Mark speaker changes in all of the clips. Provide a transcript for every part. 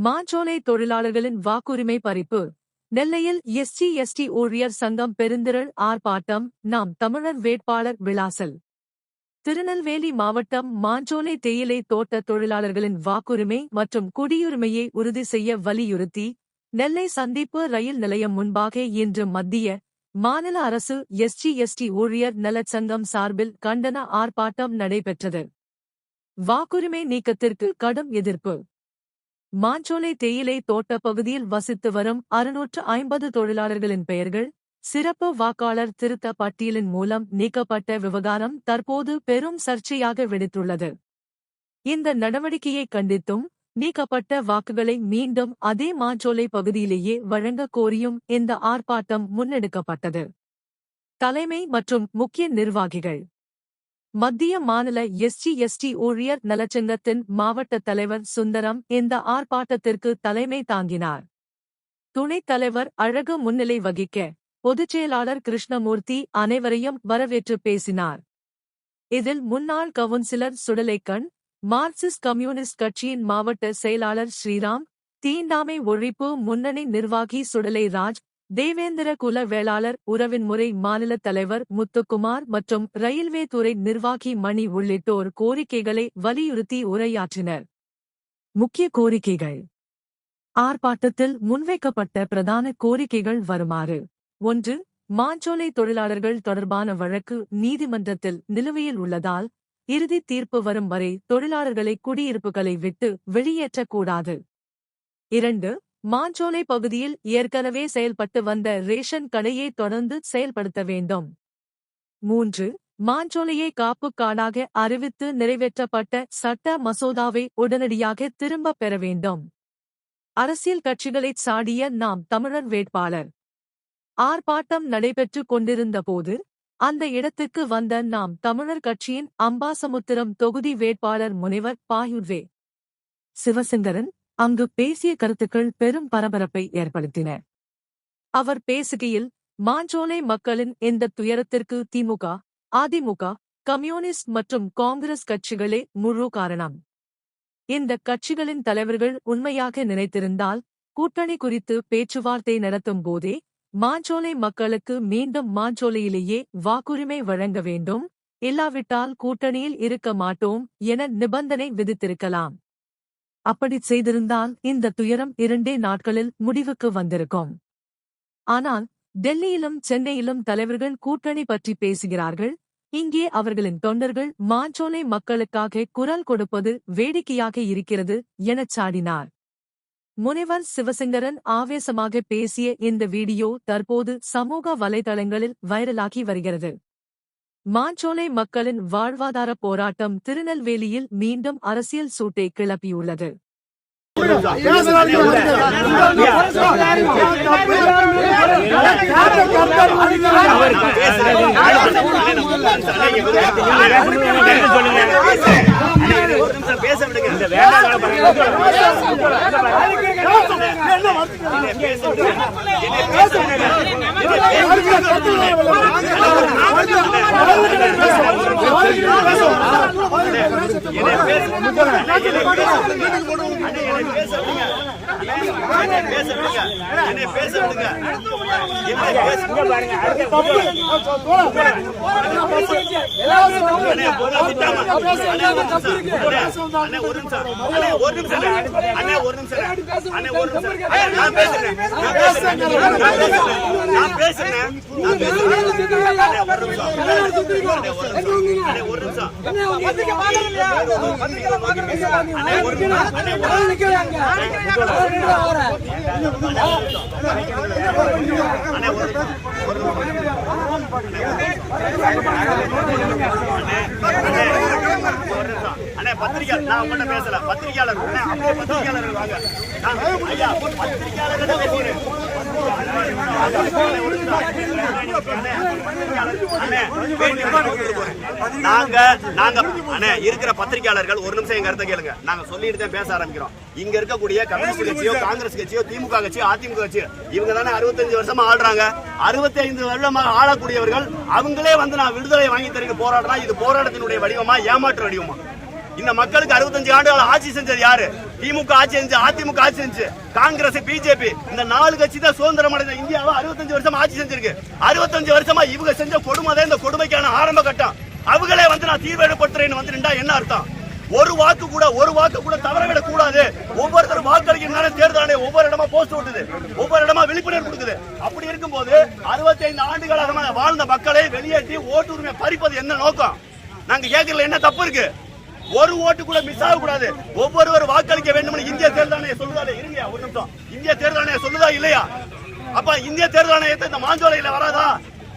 Speaker 1: மாஞ்சோலை தொழிலாளர்களின் வாக்குரிமை பறிப்பு. நெல்லையில் எஸ்சி/எஸ்டி ஊழியர் சங்கம் பெருந்திரள் ஆர்ப்பாட்டம். நாம் தமிழர் வேட்பாளர் விளாசல். திருநெல்வேலி மாவட்டம் மாஞ்சோலை தேயிலை தோட்ட தொழிலாளர்களின் வாக்குரிமை மற்றும் குடியுரிமையை உறுதி செய்ய வலியுறுத்தி நெல்லை சந்திப்பு ரயில் நிலையம் முன்பாக இன்று மத்திய மாநில அரசு எஸ்சி/எஸ்டி ஊழியர் நலச்சங்கம் சார்பில் கண்டன ஆர்ப்பாட்டம் நடைபெற்றது. வாக்குரிமை நீக்கத்திற்கு கடும் எதிர்ப்பு. மாஞ்சோலை தேயிலை தோட்ட பகுதியில் வசித்து வரும் 650 தொழிலாளர்களின் பெயர்கள் சிறப்பு வாக்காளர் திருத்த பட்டியலின் மூலம் நீக்கப்பட்ட விவகாரம் தற்போது பெரும் சர்ச்சையாக வெடித்துள்ளது. இந்த நடவடிக்கையை கண்டித்தும் நீக்கப்பட்ட வாக்குகளை மீண்டும் அதே மாஞ்சோலை பகுதியிலேயே வழங்க கோரியும் இந்த ஆர்ப்பாட்டம் முன்னெடுக்கப்பட்டது. தலைமை மற்றும் முக்கிய நிர்வாகிகள். மத்திய மாநில எஸ்சி/எஸ்டி ஊழியர் நலச்சங்கத்தின் மாவட்ட தலைவர் சுந்தரம் இந்த ஆர்ப்பாட்டத்திற்கு தலைமை தாங்கினார். துணைத் தலைவர் அழகு முன்னிலை வகிக்க பொதுச்செயலாளர் கிருஷ்ணமூர்த்தி அனைவரையும் வரவேற்று பேசினார். இதில் முன்னாள் கவுன்சிலர் சுடலைக்கண், மார்க்சிஸ்ட் கம்யூனிஸ்ட் கட்சியின் மாவட்ட செயலாளர் ஸ்ரீராம், தீண்டாமை ஒழிப்பு முன்னணி நிர்வாகி சுடலை ராஜ், தேவேந்திர குல வேளாளர் உறவின்முறை மாநில தலைவர் முத்துக்குமார் மற்றும் ரயில்வே துறை நிர்வாகி மணி உள்ளிட்டோர் கோரிக்கைகளை வலியுறுத்தி உரையாற்றினர். முக்கிய கோரிக்கைகள். ஆர்ப்பாட்டத்தில் முன்வைக்கப்பட்ட பிரதான கோரிக்கைகள் வருமாறு. 1. மாஞ்சோலை தொழிலாளர்கள் தொடர்பான வழக்கு நீதிமன்றத்தில் நிலுவையில் உள்ளதால் இறுதி தீர்ப்பு வரும் வரை தொழிலாளர்களை குடியிருப்புகளை விட்டு வெளியேற்றக்கூடாது. 2. மாஞ்சோலை பகுதியில் ஏற்கனவே செயல்பட்டு வந்த ரேஷன் கடையை தொடர்ந்து செயல்படுத்த வேண்டும். 3. மாஞ்சோலையை காப்பு காடாக அறிவித்து நிறைவேற்றப்பட்ட சட்ட மசோதாவை உடனடியாக திரும்பப் பெற வேண்டும். அரசியல் கட்சிகளைச் சாடிய நாம் தமிழர் வேட்பாளர். ஆர்ப்பாட்டம் நடைபெற்றுக் கொண்டிருந்தபோது அந்த இடத்துக்கு வந்த நாம் தமிழர் கட்சியின் அம்பாசமுத்திரம் தொகுதி வேட்பாளர் முனைவர் பாயுர்வே சிவசங்கரன் அங்கு பேசிய கருத்துக்கள் பெரும் பரபரப்பை ஏற்படுத்தின. அவர் பேசுகையில், மாஞ்சோலை மக்களின் இந்த துயரத்திற்கு திமுக, அதிமுக, கம்யூனிஸ்ட் மற்றும் காங்கிரஸ் கட்சிகளே முழு காரணம். இந்த கட்சிகளின் தலைவர்கள் உண்மையாக நினைத்திருந்தால் கூட்டணி குறித்து பேச்சுவார்த்தை நடத்தும் போதே மாஞ்சோலை மக்களுக்கு மீண்டும் மாஞ்சோலையிலேயே வாக்குரிமை வழங்க வேண்டும், இல்லாவிட்டால் கூட்டணியில் இருக்க மாட்டோம் என நிபந்தனை விதித்திருக்கலாம். அப்படி செய்திருந்தால் இந்த துயரம் 2 நாட்களில் முடிவுக்கு வந்திருக்கும். ஆனால் டெல்லியிலும் சென்னையிலும் தலைவர்கள் கூட்டணி பற்றி பேசுகிறார்கள். இங்கே அவர்களின் தொண்டர்கள் மாஞ்சோலை மக்களுக்காக குரல் கொடுப்பது வேடிக்கையாக இருக்கிறது எனச் சாடினார். முனைவர் சிவசங்கரன் ஆவேசமாக பேசிய இந்த வீடியோ தற்போது சமூக வலைதளங்களில் வைரலாகி வருகிறது. மாஞ்சோலை மக்களின் வாழ்வாதார போராட்டம் திருநெல்வேலியில் மீண்டும் அரசியல் சூட்டை கிளப்பியுள்ளது.
Speaker 2: இருக்கிற பத்திரிகையாளர்கள் ஒரு நிமிஷம் எங்க கருத்தை கேளுங்க. நாங்க சொல்லிட்டு பேச ஆரம்பிக்கிறோம். இங்க இருக்கக்கூடிய கம்யூனிஸ்ட் கட்சியோ, காங்கிரஸ் கட்சியோ, திமுக கட்சியோ, அதிமுக கட்சியோ இவங்க தானே 65 வருஷமா ஆள்றாங்க. 65 வருடமாக ஆளக்கூடியவர்கள் அவங்களே வந்து நான் விடுதலை வாங்கி தரக்கு போராடுறா. இது போராட்டத்தினுடைய வடிவமா, ஏமாற்று வடிவமா? இந்த மக்களுக்கு 65 ஆண்டுகள் ஆட்சி செஞ்சது யாரு? திமுக ஆட்சி செஞ்சு, அதிமுக ஆட்சி செஞ்சு, காங்கிரஸ், பிஜேபி இந்த 4 கட்சி தான் சுதந்திரம் அடைந்த இந்தியாவை 65 வருஷம் ஆட்சி செஞ்சிருக்கு. 65 வருஷமா இவங்க செஞ்ச கொடுமை தான் இந்த கொடுமைக்கான ஆரம்ப கட்டம். அவங்களே வந்து நான் தீர்வு ஏற்படுத்துறேன்னு வந்து நின்றா என்ன அர்த்தம்? ஒரு வாக்கு கூட தவறவிட கூடாது. ஒவ்வொருத்தரும் வாக்களிக்கிறதுனால தேர்தல் ஒவ்வொரு இடமா போஸ்ட் ஓட்டுது, ஒவ்வொரு இடமா விழிப்புணர்வு கொடுக்குது. அப்படி இருக்கும்போது 65 ஆண்டுகளாக வாழ்ந்த மக்களை வெளியேற்றி ஓட்டு உரிமை பறிப்பது என்ன நோக்கம்? நாங்க கேட்கறதுல என்ன தப்பு இருக்கு? ஒரு ஓட்டு கூட மிஸ் ஆக கூடாது. ஒவ்வொரு வாக்களிக்க வேண்டும் இந்திய தேர்தல் ஆணையம் சொல்லுதா? இருங்க ஒரு நிமிஷம். இந்திய தேர்தல் ஆணையம் சொல்லுதா இல்லையா? அப்ப இந்திய தேர்தல் ஆணையத்தை இந்த மாஞ்சோலையில வராதா?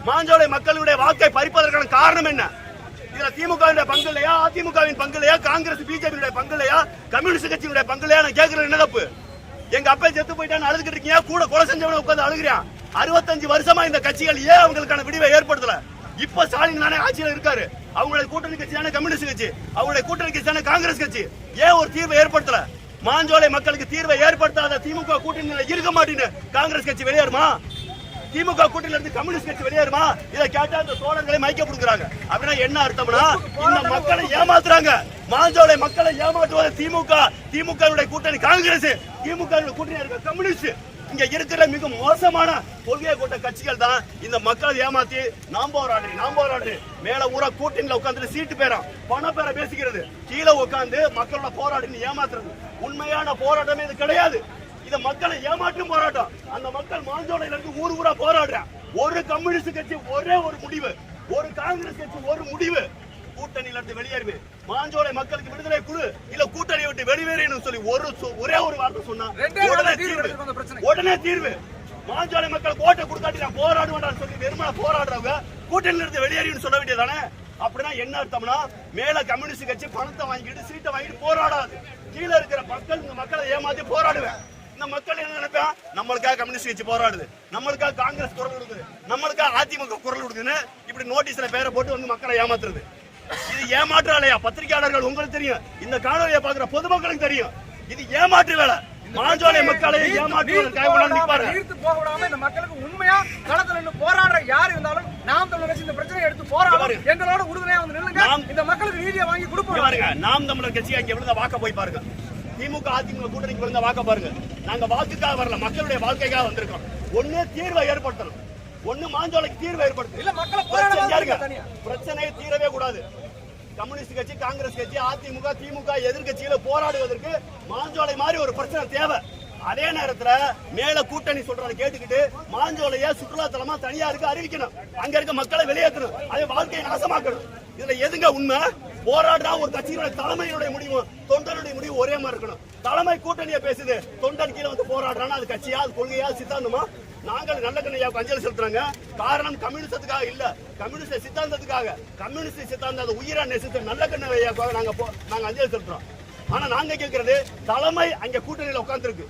Speaker 2: மாஞ்சோலை மக்களுடைய வாக்கை பறிப்பதற்கான காரணம் என்ன? இதுல திமுகவின் பங்கு இல்லையா? அதிமுகவின் பங்கு இல்லையா? காங்கிரஸ், பிஜேபி பங்கு இல்லையா? கம்யூனிஸ்ட் கட்சியினுடைய பங்கு இல்லையா? நான் கேட்கறது என்ன தப்பு? எங்க அப்பா செத்து போயிட்டான்னு அழுதுகிட்டு இருக்கீங்க, கூட கொலை செஞ்சவன உட்கார்ந்து அழுகிறான். 65 வருஷமா இந்த கட்சிகள் ஏன் அவங்களுக்கான விடிவை ஏற்படுத்தல? இப்ப ஸ்டாலின் தானே ஆட்சியில் இருக்காரு. அவங்களுடைய கூட்டணி கட்சி தானே கம்யூனிஸ்ட் கட்சி, அவங்களுடைய கூட்டணி கட்சி தானே காங்கிரஸ் கட்சி. ஏன் ஒரு தீர்வை ஏற்படுத்தல? மாஞ்சோலை மக்களுக்கு தீர்வை ஏற்படுத்தாத திமுக கூட்டணியில இருக்க மாட்டேன்னு காங்கிரஸ் கட்சி வெளியேறுமா? திமுக கூட்டணியில இருந்து கம்யூனிஸ்ட் கட்சி வெளியேறுமா? இதை கேட்டா இந்த தோழர்களை மயக்க கொடுக்குறாங்க. அப்படின்னா என்ன அர்த்தம்னா இந்த மக்களை ஏமாத்துறாங்க. மாஞ்சோலை மக்களை ஏமாற்றுவது திமுக கூட்டணி காங்கிரஸ், திமுக கூட்டணி இருக்க கம்யூனிஸ்ட். இங்க இருக்கிற மிக மோசமான கொள்கையை கொண்ட கட்சிகள் தான் இந்த மக்களை ஏமாத்தி நாம் போராடு மேல ஊரா கூட்டணியில உட்கார்ந்து சீட்டு பேரம் பண பேர பேசிக்கிறது, கீழே உட்கார்ந்து மக்களோட போராட்டம் ஏமாத்துறது. உண்மையான போராட்டமே இது கிடையாது. இந்த மக்களை ஏமாற்றும் போராட்டம். அந்த மக்கள் மாஞ்சோலையில இருந்து ஊரா போராடுறாங்க. ஒரு கம்யூனிஸ்ட் கட்சி ஒரே ஒரு முடிவு, ஒரு காங்கிரஸ் கட்சி ஒரு முடிவு, கூட்டணியில இருந்து வெளியேறுவே. மாஞ்சோலை மக்களுக்கு விடுதலை குழு இல்ல கூட்டணியை விட்டு வெளியேறேன்னு சொல்லி ஒரே ஒரு வார்த்தை சொன்னா உடனே தீர்வு. மாஞ்சோலை மக்களுக்கு ஓட்டை கொடுக்காட்டி நான் போராடுவேன் சொல்லி வெறுமனா போராடுறவங்க கூட்டணியில இருந்து வெளியேறின்னு சொல்ல வேண்டியதானே? அப்படின்னா என்ன அர்த்தம்னா மேல கம்யூனிஸ்ட் கட்சி பணத்தை வாங்கிட்டு சீட்டை வாங்கிட்டு போராடாது. கீழே இருக்கிற மக்கள் இந்த மக்களை ஏமாத்தி போராடுவேன். இந்த மக்கள் என்ன நினைப்பான்? நம்மளுக்காக கம்யூனிஸ்ட் கட்சி போராடுது, நம்மளுக்காக காங்கிரஸ் குரல் கொடுக்குது, நம்மளுக்காக அதிமுக குரல் கொடுக்குதுன்னு இப்படி நோட்டீஸ்ல பேரை போட்டு வந்து மக்களை ஏமாத்துறது. இது ஏமாற்றாலையா? பத்திரிகையாளர்கள் உங்களுக்கு தெரியும், இந்த காணொலியை பாக்குற பொதுமக்களுக்கு தெரியும், இது ஏமாற்று வேலை. மாஞ்சோலை மக்களை ஏமாற்றுவதற்காக
Speaker 3: இந்த மக்களுக்கு உண்மையா களத்துல நின்று போராடுற யார் இருந்தாலும் நாம் தமிழர் கட்சி இந்த பிரச்சனை எடுத்து போராடுறோம். எங்களோட உறுதுணையா வந்து நில்லுங்க. இந்த மக்களுக்கு நீதியை வாங்கி கொடுப்போம்.
Speaker 2: நாம் தமிழர் கட்சி அங்க விழுந்த வாக்க போய் பாருங்க. திமுக அதிமுக கூட்டணிக்கு விழுந்த வாக்க பாருங்க. நாங்க வாக்குக்காக வரல, மக்களுடைய வாழ்க்கைக்காக வந்திருக்கோம். ஒண்ணு தீர்வை ஏற்படுத்தணும், ஒண்ணு மாஞ்சோலைக்கு தீர்வை ஏற்படுத்தணும். பிரச்சனையை தீரவே கூடாது. கம்யூனிஸ்ட் கட்சி, காங்கிரஸ் கட்சி, அதிமுக, திமுக எதிர்கட்சியில போராடுவதற்கு மாஞ்சோலை மாதிரி ஒரு பிரச்சனை தேவை. அதே நேரத்துல மேல கூட்டணி சொல்றதை கேட்டுக்கிட்டு மாஞ்சோலைய சுற்றுலா தலமா தனியாருக்கு அறிவிக்கணும், அங்க இருக்க மக்களை வெளியேற்றணும், அதை வாழ்க்கையை நாசமாக்கணும். இதுல எதுங்க உண்மை? போராடுறா ஒரு கட்சியினுடைய தலைமையினுடைய முடிவு, தொண்டனுடைய முடிவு ஒரே மாதிரி இருக்கணும். தலைமை கூட்டணியை பேசுது, தொண்டன் கீழே வந்து போராடுறான்னா அது கட்சியா, அது கொள்கையா, சித்தாந்தமா? நாங்கள் நல்ல கண்ணையாவுக்கு அஞ்சலி செலுத்துறாங்க. காரணம் கம்யூனிஸ்டத்துக்காக இல்ல, கம்யூனிஸ்ட் சித்தாந்தத்துக்காக. கம்யூனிஸ்ட் சித்தாந்தம் உயிரா நேசித்த நல்ல கண்ணையாவுக்காக நாங்க அஞ்சலி செலுத்துறோம். ஆனா நாங்க கேட்கறது, தலைமை அங்க கூட்டணியில உட்கார்ந்து இருக்கு,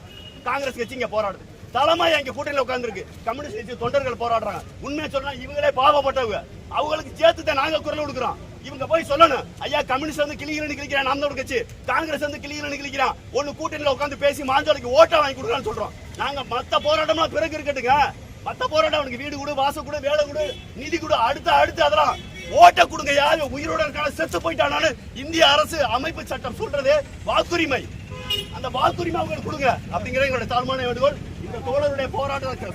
Speaker 2: காங்கிரஸ் கட்சி இங்க போராடுது, தலைமை அங்க கூட்டணியில உட்கார்ந்து இருக்கு, கம்யூனிஸ்ட் கட்சி தொண்டர்கள் போராடுறாங்க. உண்மையை சொன்னா இவங்களே பாவப்பட்டவங்க, அவங்களுக்கு சேர்த்து நாங்க குரல் கொடுக்குறோம். இவங்க போய் சொல்லணும், ஐயா கம்யூனிஸ்ட் வந்து கிளிகிறன்னு கிளிக்கிறான், நாம் தமிழர் கட்சி, காங்கிரஸ் வந்து கிளிகிறன்னு கிளிக்கிறான், ஒன்னு கூட்டணியில உட்காந்து பேசி மாஞ்சோலைக்கு ஓட்டை வாங்கி கொடுக்கலாம்னு சொல்றோம். நாங்க மத்த போராட்டம்லாம் பிறகு இருக்கட்டுங்க, மத்த போராட்டம் அவனுக்கு வீடு கொடு, வாசல் கொடு, வேலை கொடு, நிதி கொடு, அடுத்து அதெல்லாம் ஓட்ட கொடுங்க. யாரு உயிரோட இருக்கான செத்து போயிட்டானு இந்திய அரசு அமைப்பு சட்டம் சொல்றது வாக்குரிமை. அந்த வாக்குரிமை அவங்களுக்கு கொடுங்க அப்படிங்கிற எங்களுடைய தாழ்மையான வேண்டுகோள். இந்த தோழருடைய போராட்டத்தை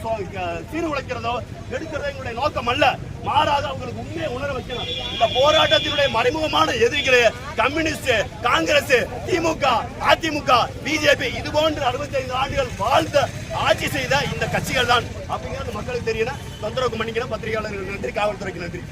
Speaker 2: சீர்குலைக்கிறதோ எடுக்கிறதோ எங்களுடைய நோக்கம் அல்ல, மாறாக அவங்களுக்கு உண்மையை உணர வைக்கணும். இந்த போராட்டத்தினுடைய மறைமுகமான எதிரிகளே கம்யூனிஸ்ட், காங்கிரஸ், திமுக, அதிமுக, பிஜேபி இது போன்று 65 ஆண்டுகள் வாழ்ந்த ஆட்சி செய்த இந்த கட்சிகள் தான் அப்படிங்கிறது மக்களுக்கு தெரியணும். தொந்தரவுக்கு மன்னிக்கணும். பத்திரிகையாளர்கள் நன்றி, காவல்துறைக்கு நன்றி.